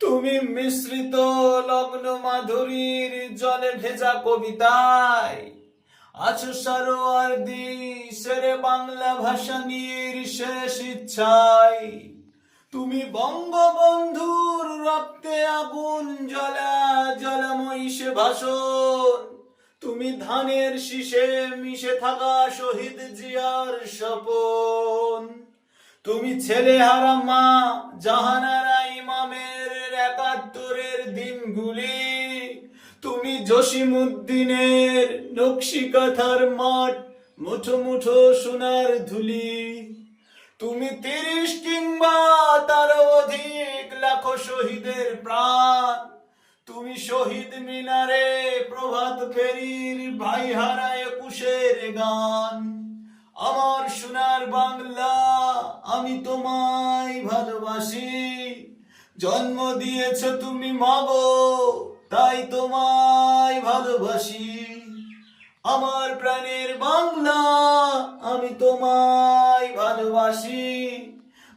তুমি মিশ্রিত লগ্ন মাধুরীর জলে ভেজা কবিতায় আছো সারোয়ার দিশের বাংলা ভাষা নিয়ে শেষ ইচ্ছায়। তুমি বঙ্গবন্ধুর রক্তে আগুন জ্বলা জলময়ী সে ভাষণ, তুমি ধানের শীষে মিশে থাকা শহীদ জিয়ার স্বপন। তুমি ছেলে হারা মা জাহানারা ইমামের ৭১-এর দিনগুলি, তুমি জসিমউদ্দিনের নকশি কাঁথার মাঠ মুঠো মুঠো সোনার ধুলি। তুমি ৩০ কিংবা তারও অধিক লাখো শহীদের প্রাণ, তুমি শহীদ মিনারে প্রভাত ফেরির ভাইহারা ২১-এর গান। আমার সোনার বাংলা আমি তোমায় ভালোবাসি, জন্ম দিয়েছ তুমি মাগো তাই তোমায় ভালোবাসি। আমার প্রাণের বাংলা আমি তোমায় ভালোবাসি,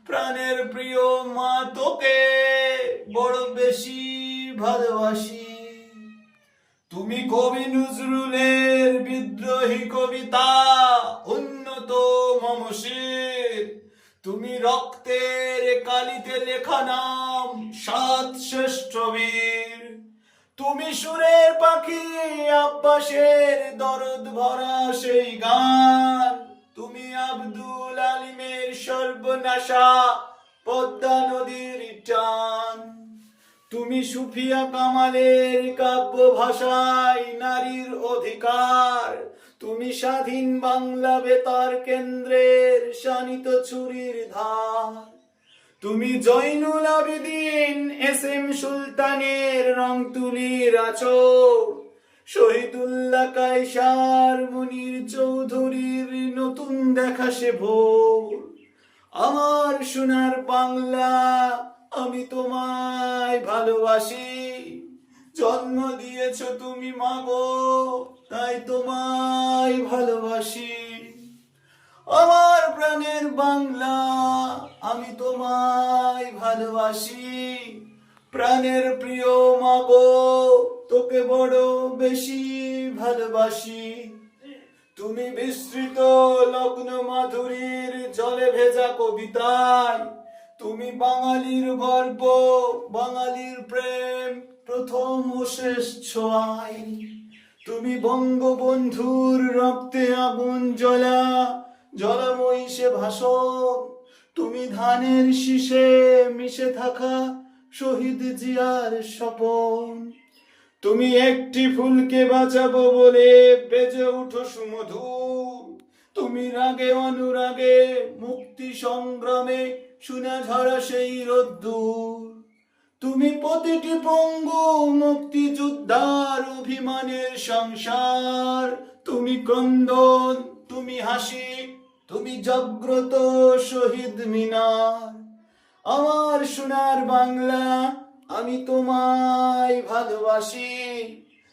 প্রাণের প্রিয় মা তোকে বড় বেশি ভালোবাসি। তুমি কবি নজরুলের বিদ্রোহী কবিতা উন্নত মমশির, তুমি রক্তের কালিতে লেখা নাম ৭ শ্রেষ্ঠ বীর। তুমি সুরের পাখি আব্বাসের দরদ ভরা সেই গান, তুমি আব্দুল আলিমের সর্বনাশা পদ্মা নদীর টান। তুমি সুফিয়া কামালের কাব্য ভাষায় নারীর অধিকার, তুমি স্বাধীন বাংলা বেতার কেন্দ্রের শানিত ছুরির ধার। তুমি জয়নুল আবেদিন এস.এম. সুলতানের রং তুলির আঁচড়, শহীদুল্লাহ কায়সার মুনির চৌধুরীর নতুন দেখা সে ভোর। আমার সোনার বাংলা আমি তোমায় ভালোবাসি, জন্ম দিয়েছ তুমি মাগো তাই তোমায় ভালোবাসি। আমার প্রাণের বাংলা আমি তোমায় ভালোবাসি, প্রাণের প্রিয় মাগো তোকে বড় বেশি ভালোবাসি। তুমি বিস্তৃত লগ্ন মাধুরীর জলে ভেজা কবিতায়, তুমি বাঙালির গর্ব বাঙালির প্রেম প্রথম ও শেষ ছোঁয়ায়। তুমি বঙ্গবন্ধুর রক্তে আগুন জ্বলা জলময়ী সে ভাষণ, তুমি ধানের শীষে মিশে থাকা শহীদ জিয়ার স্বপন। তুমি একটি ফুলকে বাঁচাবো বলে বেজে উঠো সুমধুর, তুমি রাগে অনুরাগে মুক্তি সংগ্রামে শুনে ঝরা সেই রোদ্দুর। তুমি প্রতিটি পঙ্গু মুক্তিযোদ্ধার অভিমানের সংসার, তুমি ক্রন্দন তুমি হাসি তুমি জাগ্রত শহীদ মিনার। আমার সোনার বাংলা আমি তোমায় ভালোবাসি,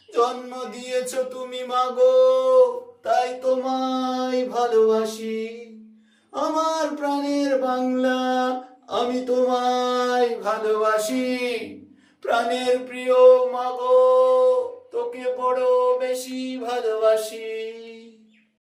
জন্ম দিয়েছ তুমি মাগো তাই তোমায় ভালোবাসি। আমার প্রাণের বাংলা আমি তোমায় ভালোবাসি, প্রাণের প্রিয় মাগো তোকে বড় বেশি ভালোবাসি।